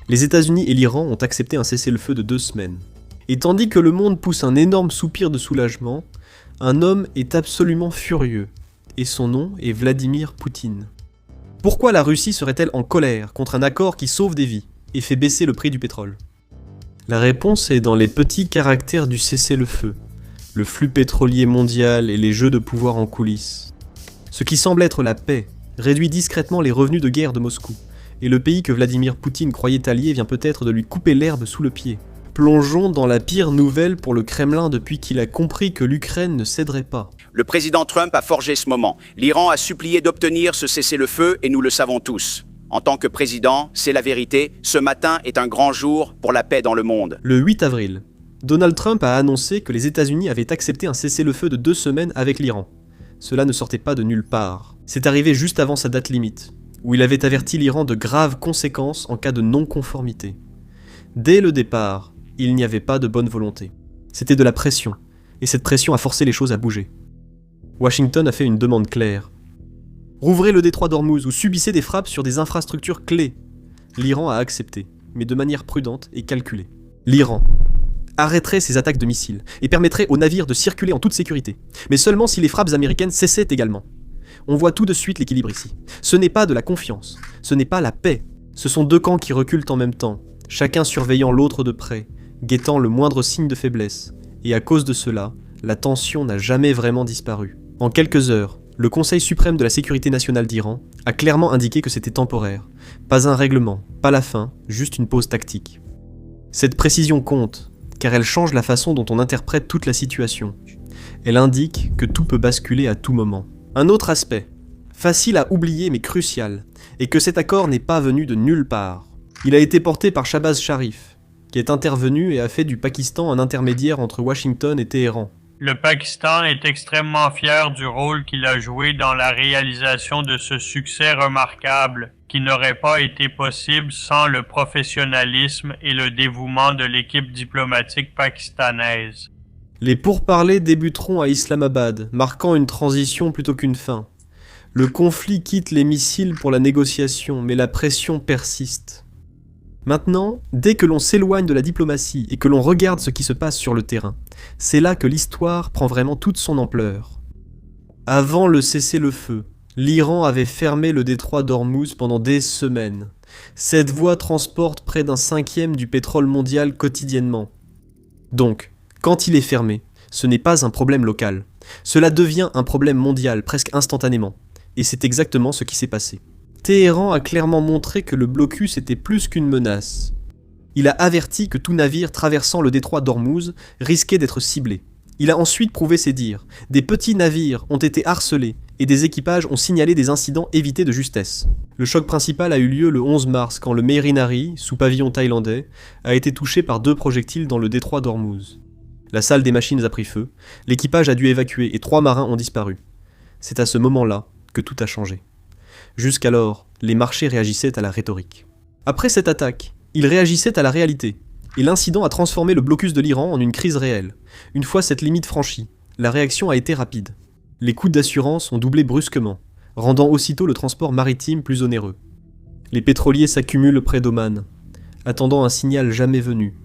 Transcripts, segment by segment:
Les États-Unis et l'Iran ont accepté un cessez-le-feu de 2 semaines. Et tandis que le monde pousse un énorme soupir de soulagement, un homme est absolument furieux, et son nom est Vladimir Poutine. Pourquoi la Russie serait-elle en colère contre un accord qui sauve des vies et fait baisser le prix du pétrole? La réponse est dans les petits caractères du cessez-le-feu, le flux pétrolier mondial et les jeux de pouvoir en coulisses. Ce qui semble être la paix réduit discrètement les revenus de guerre de Moscou, et le pays que Vladimir Poutine croyait allié vient peut-être de lui couper l'herbe sous le pied. Plongeons dans la pire nouvelle pour le Kremlin depuis qu'il a compris que l'Ukraine ne céderait pas. Le président Trump a forgé ce moment. L'Iran a supplié d'obtenir ce cessez-le-feu et nous le savons tous. En tant que président, c'est la vérité, ce matin est un grand jour pour la paix dans le monde. Le 8 avril, Donald Trump a annoncé que les États-Unis avaient accepté un cessez-le-feu de 2 semaines avec l'Iran. Cela ne sortait pas de nulle part. C'est arrivé juste avant sa date limite, où il avait averti l'Iran de graves conséquences en cas de non-conformité. Dès le départ, il n'y avait pas de bonne volonté. C'était de la pression, et cette pression a forcé les choses à bouger. Washington a fait une demande claire. Rouvrez le détroit d'Ormuz ou subissez des frappes sur des infrastructures clés. L'Iran a accepté, mais de manière prudente et calculée. L'Iran arrêterait ses attaques de missiles et permettrait aux navires de circuler en toute sécurité, mais seulement si les frappes américaines cessaient également. On voit tout de suite l'équilibre ici. Ce n'est pas de la confiance, ce n'est pas la paix. Ce sont 2 camps qui reculent en même temps, chacun surveillant l'autre de près, guettant le moindre signe de faiblesse, et à cause de cela, la tension n'a jamais vraiment disparu. En quelques heures, le Conseil suprême de la sécurité nationale d'Iran a clairement indiqué que c'était temporaire. Pas un règlement, pas la fin, juste une pause tactique. Cette précision compte, car elle change la façon dont on interprète toute la situation. Elle indique que tout peut basculer à tout moment. Un autre aspect, facile à oublier mais crucial, est que cet accord n'est pas venu de nulle part. Il a été porté par Shahbaz Sharif, qui est intervenu et a fait du Pakistan un intermédiaire entre Washington et Téhéran. Le Pakistan est extrêmement fier du rôle qu'il a joué dans la réalisation de ce succès remarquable, qui n'aurait pas été possible sans le professionnalisme et le dévouement de l'équipe diplomatique pakistanaise. Les pourparlers débuteront à Islamabad, marquant une transition plutôt qu'une fin. Le conflit quitte les missiles pour la négociation, mais la pression persiste. Maintenant, dès que l'on s'éloigne de la diplomatie et que l'on regarde ce qui se passe sur le terrain, c'est là que l'histoire prend vraiment toute son ampleur. Avant le cessez-le-feu, l'Iran avait fermé le détroit d'Ormuz pendant des semaines. Cette voie transporte près d'un 1/5 du pétrole mondial quotidiennement. Donc, quand il est fermé, ce n'est pas un problème local. Cela devient un problème mondial presque instantanément. Et c'est exactement ce qui s'est passé. Téhéran a clairement montré que le blocus était plus qu'une menace. Il a averti que tout navire traversant le détroit d'Ormuz risquait d'être ciblé. Il a ensuite prouvé ses dires. Des petits navires ont été harcelés et des équipages ont signalé des incidents évités de justesse. Le choc principal a eu lieu le 11 mars quand le Meirinari, sous pavillon thaïlandais, a été touché par 2 projectiles dans le détroit d'Ormuz. La salle des machines a pris feu, l'équipage a dû évacuer et 3 marins ont disparu. C'est à ce moment-là que tout a changé. Jusqu'alors, les marchés réagissaient à la rhétorique. Après cette attaque, ils réagissaient à la réalité, et l'incident a transformé le blocus de l'Iran en une crise réelle. Une fois cette limite franchie, la réaction a été rapide. Les coûts d'assurance ont doublé brusquement, rendant aussitôt le transport maritime plus onéreux. Les pétroliers s'accumulent près d'Oman, attendant un signal jamais venu.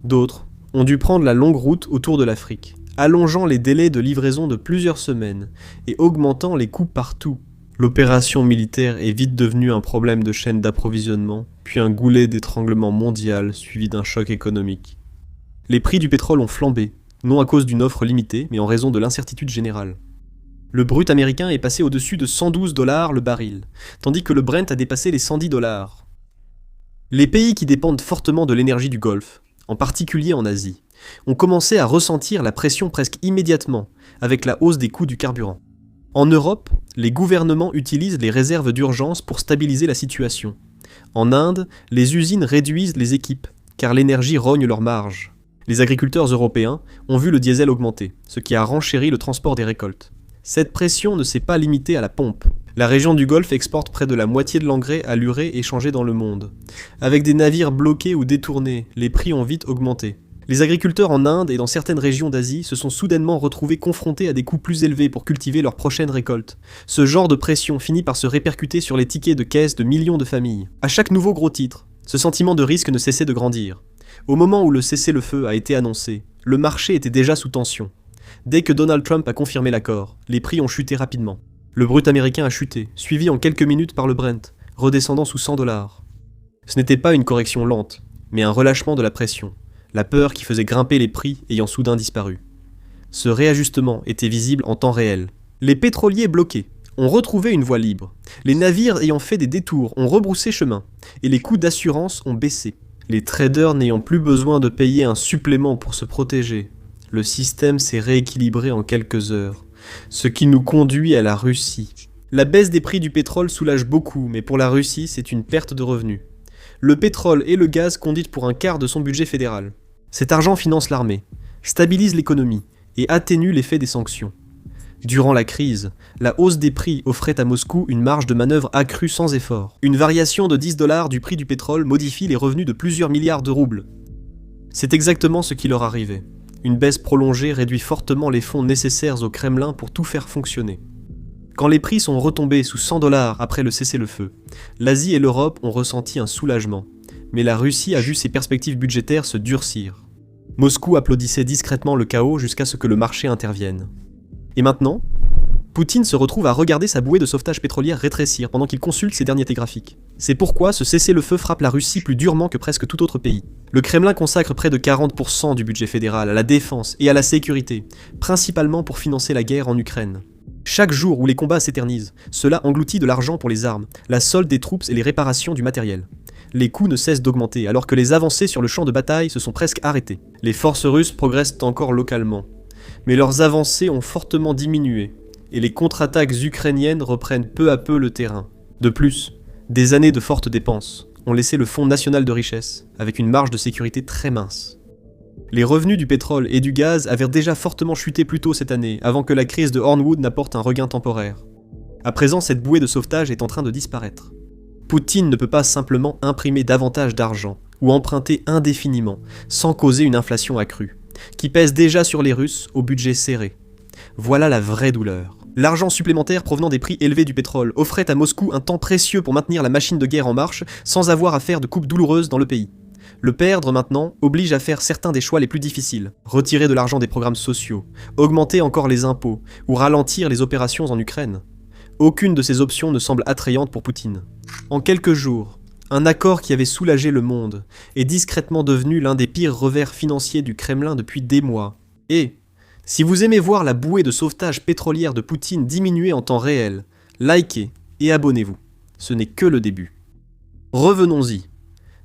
D'autres ont dû prendre la longue route autour de l'Afrique, allongeant les délais de livraison de plusieurs semaines et augmentant les coûts partout. L'opération militaire est vite devenue un problème de chaîne d'approvisionnement, puis un goulet d'étranglement mondial suivi d'un choc économique. Les prix du pétrole ont flambé, non à cause d'une offre limitée, mais en raison de l'incertitude générale. Le brut américain est passé au-dessus de 112 $ le baril, tandis que le Brent a dépassé les 110 $. Les pays qui dépendent fortement de l'énergie du Golfe, en particulier en Asie, ont commencé à ressentir la pression presque immédiatement, avec la hausse des coûts du carburant. En Europe, les gouvernements utilisent les réserves d'urgence pour stabiliser la situation. En Inde, les usines réduisent les équipes, car l'énergie rogne leurs marges. Les agriculteurs européens ont vu le diesel augmenter, ce qui a renchéri le transport des récoltes. Cette pression ne s'est pas limitée à la pompe. La région du Golfe exporte près de la moitié de l'engrais à l'urée échangé dans le monde. Avec des navires bloqués ou détournés, les prix ont vite augmenté. Les agriculteurs en Inde et dans certaines régions d'Asie se sont soudainement retrouvés confrontés à des coûts plus élevés pour cultiver leur prochaine récolte. Ce genre de pression finit par se répercuter sur les tickets de caisse de millions de familles. À chaque nouveau gros titre, Ce sentiment de risque ne cessait de grandir. Au moment où le cessez-le-feu a été annoncé, le marché était déjà sous tension. Dès que Donald Trump a confirmé l'accord, les prix ont chuté rapidement. Le brut américain a chuté, suivi en quelques minutes par le Brent, redescendant sous 100 $. Ce n'était pas une correction lente, mais un relâchement de la pression, la peur qui faisait grimper les prix ayant soudain disparu. Ce réajustement était visible en temps réel. Les pétroliers bloqués ont retrouvé une voie libre. Les navires ayant fait des détours ont rebroussé chemin, et les coûts d'assurance ont baissé. Les traders n'ayant plus besoin de payer un supplément pour se protéger. Le système s'est rééquilibré en quelques heures, ce qui nous conduit à la Russie. La baisse des prix du pétrole soulage beaucoup, mais pour la Russie, c'est une perte de revenus. Le pétrole et le gaz conduisent pour un quart de son budget fédéral. Cet argent finance l'armée, stabilise l'économie et atténue l'effet des sanctions. Durant la crise, la hausse des prix offrait à Moscou une marge de manœuvre accrue sans effort. Une variation de 10 $ du prix du pétrole modifie les revenus de plusieurs milliards de roubles. C'est exactement ce qui leur arrivait. Une baisse prolongée réduit fortement les fonds nécessaires au Kremlin pour tout faire fonctionner. Quand les prix sont retombés sous 100 $ après le cessez-le-feu, l'Asie et l'Europe ont ressenti un soulagement, mais la Russie a vu ses perspectives budgétaires se durcir. Moscou applaudissait discrètement le chaos jusqu'à ce que le marché intervienne. Et maintenant, Poutine se retrouve à regarder sa bouée de sauvetage pétrolière rétrécir pendant qu'il consulte ses derniers graphiques. C'est pourquoi ce cessez-le-feu frappe la Russie plus durement que presque tout autre pays. Le Kremlin consacre près de 40% du budget fédéral à la défense et à la sécurité, principalement pour financer la guerre en Ukraine. Chaque jour où les combats s'éternisent, cela engloutit de l'argent pour les armes, la solde des troupes et les réparations du matériel. Les coûts ne cessent d'augmenter alors que les avancées sur le champ de bataille se sont presque arrêtées. Les forces russes progressent encore localement, mais leurs avancées ont fortement diminué, et les contre-attaques ukrainiennes reprennent peu à peu le terrain. De plus, des années de fortes dépenses ont laissé le Fonds national de richesse, avec une marge de sécurité très mince. Les revenus du pétrole et du gaz avaient déjà fortement chuté plus tôt cette année, avant que la crise de Hornwood n'apporte un regain temporaire. À présent, cette bouée de sauvetage est en train de disparaître. Poutine ne peut pas simplement imprimer davantage d'argent, ou emprunter indéfiniment, sans causer une inflation accrue, qui pèse déjà sur les Russes au budget serré. Voilà la vraie douleur. L'argent supplémentaire provenant des prix élevés du pétrole offrait à Moscou un temps précieux pour maintenir la machine de guerre en marche sans avoir à faire de coupes douloureuses dans le pays. Le perdre maintenant oblige à faire certains des choix les plus difficiles. Retirer de l'argent des programmes sociaux, augmenter encore les impôts ou ralentir les opérations en Ukraine. Aucune de ces options ne semble attrayante pour Poutine. En quelques jours, un accord qui avait soulagé le monde est discrètement devenu l'un des pires revers financiers du Kremlin depuis des mois. Et, si vous aimez voir la bouée de sauvetage pétrolière de Poutine diminuer en temps réel, likez et abonnez-vous. Ce n'est que le début. Revenons-y.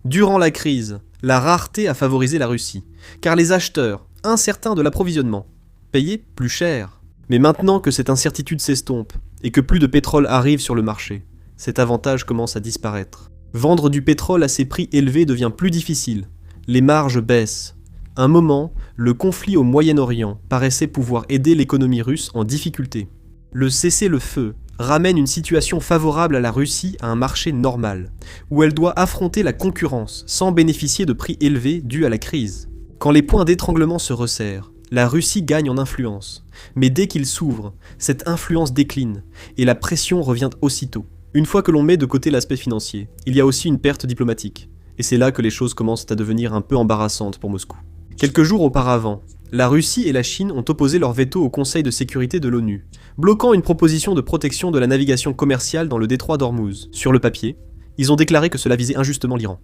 Durant la crise, la rareté a favorisé la Russie, car les acheteurs, incertains de l'approvisionnement, payaient plus cher. Mais maintenant que cette incertitude s'estompe, et que plus de pétrole arrive sur le marché, cet avantage commence à disparaître. Vendre du pétrole à ces prix élevés devient plus difficile. Les marges baissent. Un moment, le conflit au Moyen-Orient paraissait pouvoir aider l'économie russe en difficulté. Le cessez-le-feu ramène une situation favorable à la Russie à un marché normal, où elle doit affronter la concurrence sans bénéficier de prix élevés dus à la crise. Quand les points d'étranglement se resserrent, la Russie gagne en influence, mais dès qu'il s'ouvre, cette influence décline, et la pression revient aussitôt. Une fois que l'on met de côté l'aspect financier, il y a aussi une perte diplomatique, et c'est là que les choses commencent à devenir un peu embarrassantes pour Moscou. Quelques jours auparavant, la Russie et la Chine ont opposé leur veto au Conseil de sécurité de l'ONU, bloquant une proposition de protection de la navigation commerciale dans le détroit d'Ormuz. Sur le papier, ils ont déclaré que cela visait injustement l'Iran.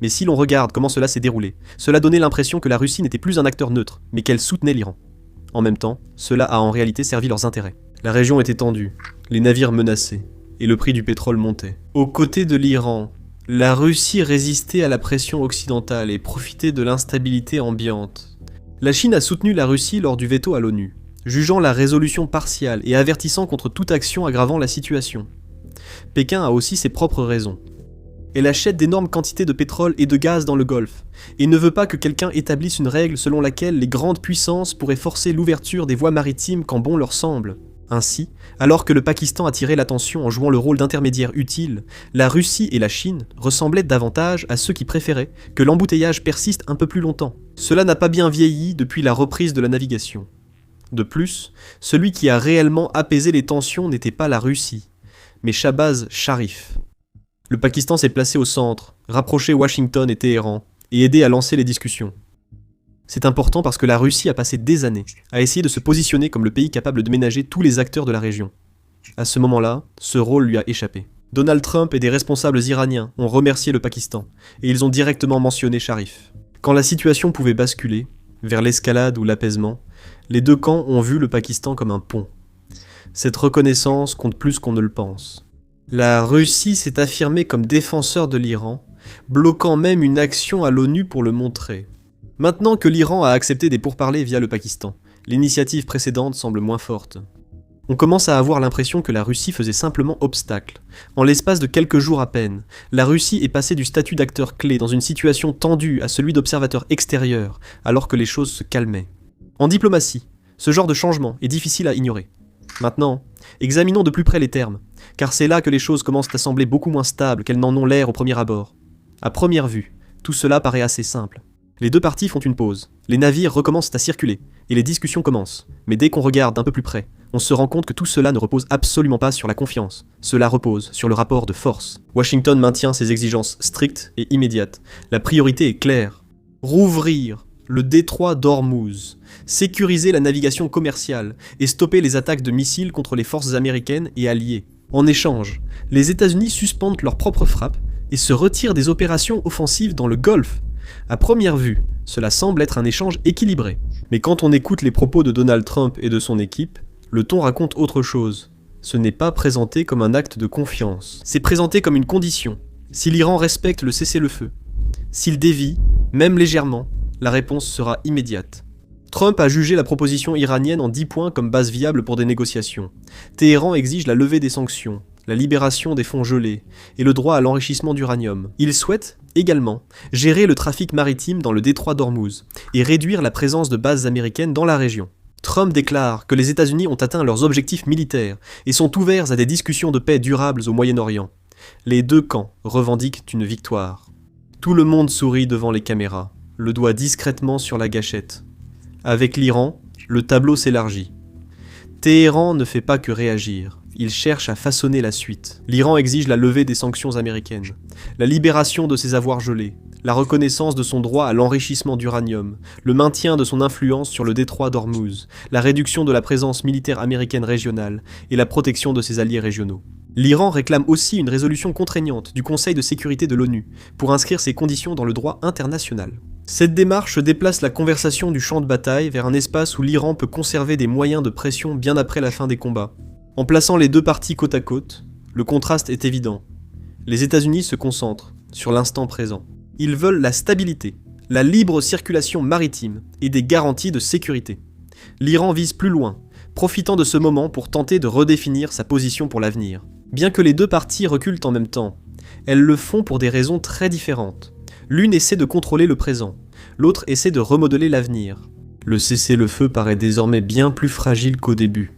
Mais si l'on regarde comment cela s'est déroulé, cela donnait l'impression que la Russie n'était plus un acteur neutre, mais qu'elle soutenait l'Iran. En même temps, cela a en réalité servi leurs intérêts. La région était tendue, les navires menacés, et le prix du pétrole montait. Aux côtés de l'Iran, la Russie résistait à la pression occidentale et profitait de l'instabilité ambiante. La Chine a soutenu la Russie lors du veto à l'ONU, jugeant la résolution partiale et avertissant contre toute action aggravant la situation. Pékin a aussi ses propres raisons. Elle achète d'énormes quantités de pétrole et de gaz dans le Golfe, et ne veut pas que quelqu'un établisse une règle selon laquelle les grandes puissances pourraient forcer l'ouverture des voies maritimes quand bon leur semble. Ainsi, alors que le Pakistan attirait l'attention en jouant le rôle d'intermédiaire utile, la Russie et la Chine ressemblaient davantage à ceux qui préféraient que l'embouteillage persiste un peu plus longtemps. Cela n'a pas bien vieilli depuis la reprise de la navigation. De plus, celui qui a réellement apaisé les tensions n'était pas la Russie, mais Shahbaz Sharif. Le Pakistan s'est placé au centre, rapproché Washington et Téhéran, et aidé à lancer les discussions. C'est important parce que la Russie a passé des années à essayer de se positionner comme le pays capable de ménager tous les acteurs de la région. À ce moment-là, ce rôle lui a échappé. Donald Trump et des responsables iraniens ont remercié le Pakistan, et ils ont directement mentionné Sharif. Quand la situation pouvait basculer, vers l'escalade ou l'apaisement, les deux camps ont vu le Pakistan comme un pont. Cette reconnaissance compte plus qu'on ne le pense. La Russie s'est affirmée comme défenseur de l'Iran, bloquant même une action à l'ONU pour le montrer. Maintenant que l'Iran a accepté des pourparlers via le Pakistan, l'initiative précédente semble moins forte. On commence à avoir l'impression que la Russie faisait simplement obstacle. En l'espace de quelques jours à peine, la Russie est passée du statut d'acteur clé dans une situation tendue à celui d'observateur extérieur, alors que les choses se calmaient. En diplomatie, ce genre de changement est difficile à ignorer. Maintenant, examinons de plus près les termes, car c'est là que les choses commencent à sembler beaucoup moins stables qu'elles n'en ont l'air au premier abord. À première vue, tout cela paraît assez simple. Les deux parties font une pause, les navires recommencent à circuler, et les discussions commencent. Mais dès qu'on regarde d'un peu plus près, on se rend compte que tout cela ne repose absolument pas sur la confiance. Cela repose sur le rapport de force. Washington maintient ses exigences strictes et immédiates. La priorité est claire. Rouvrir le détroit d'Ormuz, sécuriser la navigation commerciale et stopper les attaques de missiles contre les forces américaines et alliées. En échange, les États-Unis suspendent leurs propres frappes et se retirent des opérations offensives dans le Golfe. À première vue, cela semble être un échange équilibré. Mais quand on écoute les propos de Donald Trump et de son équipe, le ton raconte autre chose. Ce n'est pas présenté comme un acte de confiance. C'est présenté comme une condition. Si l'Iran respecte le cessez-le-feu, s'il dévie, même légèrement, la réponse sera immédiate. Trump a jugé la proposition iranienne en 10 points comme base viable pour des négociations. Téhéran exige la levée des sanctions, la libération des fonds gelés et le droit à l'enrichissement d'uranium. Il souhaite, également, gérer le trafic maritime dans le détroit d'Ormuz et réduire la présence de bases américaines dans la région. Trump déclare que les États-Unis ont atteint leurs objectifs militaires et sont ouverts à des discussions de paix durables au Moyen-Orient. Les deux camps revendiquent une victoire. Tout le monde sourit devant les caméras, le doigt discrètement sur la gâchette. Avec l'Iran, le tableau s'élargit. Téhéran ne fait pas que réagir. Il cherche à façonner la suite. L'Iran exige la levée des sanctions américaines, la libération de ses avoirs gelés, la reconnaissance de son droit à l'enrichissement d'uranium, le maintien de son influence sur le détroit d'Ormuz, la réduction de la présence militaire américaine régionale et la protection de ses alliés régionaux. L'Iran réclame aussi une résolution contraignante du Conseil de sécurité de l'ONU pour inscrire ces conditions dans le droit international. Cette démarche déplace la conversation du champ de bataille vers un espace où l'Iran peut conserver des moyens de pression bien après la fin des combats. En plaçant les deux parties côte à côte, le contraste est évident. Les États-Unis se concentrent sur l'instant présent. Ils veulent la stabilité, la libre circulation maritime et des garanties de sécurité. L'Iran vise plus loin, profitant de ce moment pour tenter de redéfinir sa position pour l'avenir. Bien que les deux parties reculent en même temps, elles le font pour des raisons très différentes. L'une essaie de contrôler le présent, l'autre essaie de remodeler l'avenir. Le cessez-le-feu paraît désormais bien plus fragile qu'au début.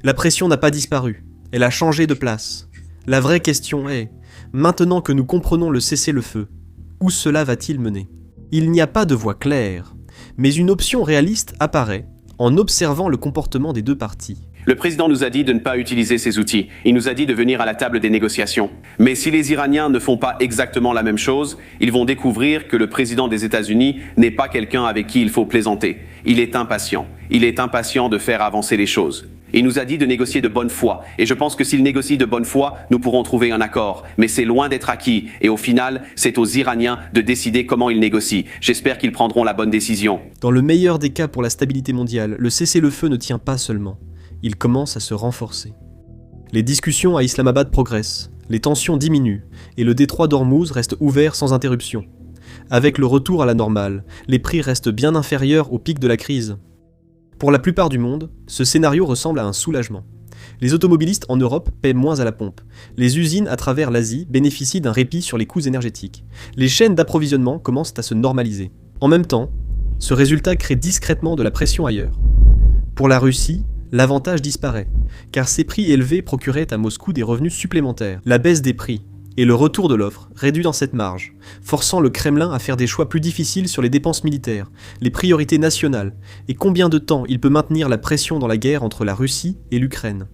La pression n'a pas disparu, elle a changé de place. La vraie question est, maintenant que nous comprenons le cessez-le-feu, où cela va-t-il mener ? Il n'y a pas de voie claire, mais une option réaliste apparaît en observant le comportement des deux parties. Le président nous a dit de ne pas utiliser ces outils. Il nous a dit de venir à la table des négociations. Mais si les Iraniens ne font pas exactement la même chose, ils vont découvrir que le président des États-Unis n'est pas quelqu'un avec qui il faut plaisanter. Il est impatient. Il est impatient de faire avancer les choses. Il nous a dit de négocier de bonne foi. Et je pense que s'il négocie de bonne foi, nous pourrons trouver un accord. Mais c'est loin d'être acquis. Et au final, c'est aux Iraniens de décider comment ils négocient. J'espère qu'ils prendront la bonne décision. Dans le meilleur des cas pour la stabilité mondiale, le cessez-le-feu ne tient pas seulement. Il commence à se renforcer. Les discussions à Islamabad progressent, les tensions diminuent, et le détroit d'Ormuz reste ouvert sans interruption. Avec le retour à la normale, les prix restent bien inférieurs au pic de la crise. Pour la plupart du monde, ce scénario ressemble à un soulagement. Les automobilistes en Europe paient moins à la pompe. Les usines à travers l'Asie bénéficient d'un répit sur les coûts énergétiques. Les chaînes d'approvisionnement commencent à se normaliser. En même temps, ce résultat crée discrètement de la pression ailleurs. Pour la Russie, l'avantage disparaît, car ces prix élevés procuraient à Moscou des revenus supplémentaires. La baisse des prix et le retour de l'offre réduit dans cette marge, forçant le Kremlin à faire des choix plus difficiles sur les dépenses militaires, les priorités nationales, et combien de temps il peut maintenir la pression dans la guerre entre la Russie et l'Ukraine.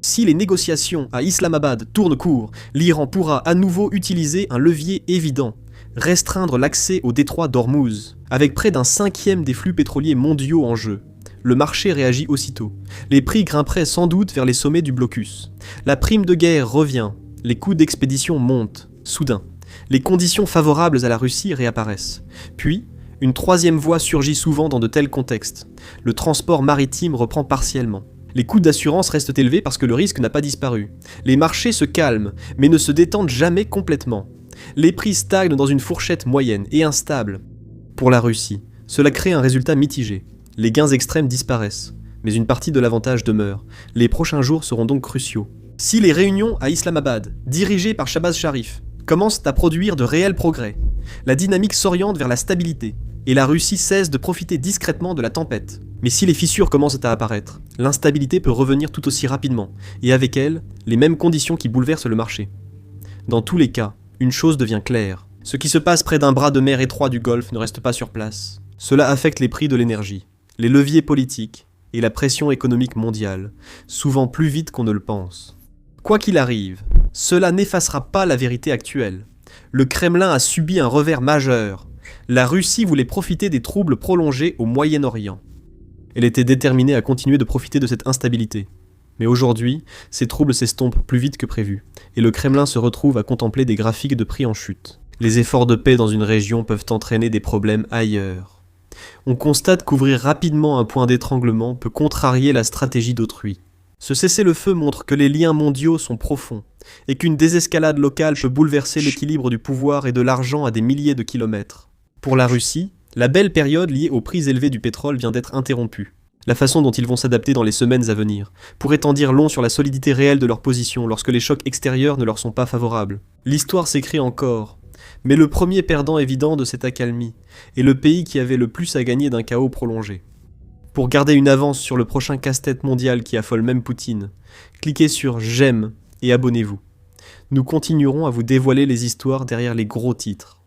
Si les négociations à Islamabad tournent court, l'Iran pourra à nouveau utiliser un levier évident, restreindre l'accès au détroit d'Ormuz, avec près d'un cinquième des flux pétroliers mondiaux en jeu. Le marché réagit aussitôt. Les prix grimperaient sans doute vers les sommets du blocus. La prime de guerre revient, les coûts d'expédition montent, soudain. Les conditions favorables à la Russie réapparaissent. Puis, une troisième voie surgit souvent dans de tels contextes. Le transport maritime reprend partiellement. Les coûts d'assurance restent élevés parce que le risque n'a pas disparu. Les marchés se calment, mais ne se détendent jamais complètement. Les prix stagnent dans une fourchette moyenne et instable. Pour la Russie, cela crée un résultat mitigé. Les gains extrêmes disparaissent, mais une partie de l'avantage demeure. Les prochains jours seront donc cruciaux. Si les réunions à Islamabad, dirigées par Shahbaz Sharif, commencent à produire de réels progrès, la dynamique s'oriente vers la stabilité, et la Russie cesse de profiter discrètement de la tempête. Mais si les fissures commencent à apparaître, l'instabilité peut revenir tout aussi rapidement, et avec elle, les mêmes conditions qui bouleversent le marché. Dans tous les cas, une chose devient claire. Ce qui se passe près d'un bras de mer étroit du Golfe ne reste pas sur place. Cela affecte les prix de l'énergie, les leviers politiques et la pression économique mondiale, souvent plus vite qu'on ne le pense. Quoi qu'il arrive, cela n'effacera pas la vérité actuelle. Le Kremlin a subi un revers majeur. La Russie voulait profiter des troubles prolongés au Moyen-Orient. Elle était déterminée à continuer de profiter de cette instabilité. Mais aujourd'hui, ces troubles s'estompent plus vite que prévu, et le Kremlin se retrouve à contempler des graphiques de prix en chute. Les efforts de paix dans une région peuvent entraîner des problèmes ailleurs. On constate qu'ouvrir rapidement un point d'étranglement peut contrarier la stratégie d'autrui. Ce cessez-le-feu montre que les liens mondiaux sont profonds, et qu'une désescalade locale peut bouleverser l'équilibre du pouvoir et de l'argent à des milliers de kilomètres. Pour la Russie, la belle période liée aux prix élevés du pétrole vient d'être interrompue. La façon dont ils vont s'adapter dans les semaines à venir pourrait en dire long sur la solidité réelle de leur position lorsque les chocs extérieurs ne leur sont pas favorables. L'histoire s'écrit encore, mais le premier perdant évident de cette accalmie est le pays qui avait le plus à gagner d'un chaos prolongé. Pour garder une avance sur le prochain casse-tête mondial qui affole même Poutine, cliquez sur j'aime et abonnez-vous. Nous continuerons à vous dévoiler les histoires derrière les gros titres.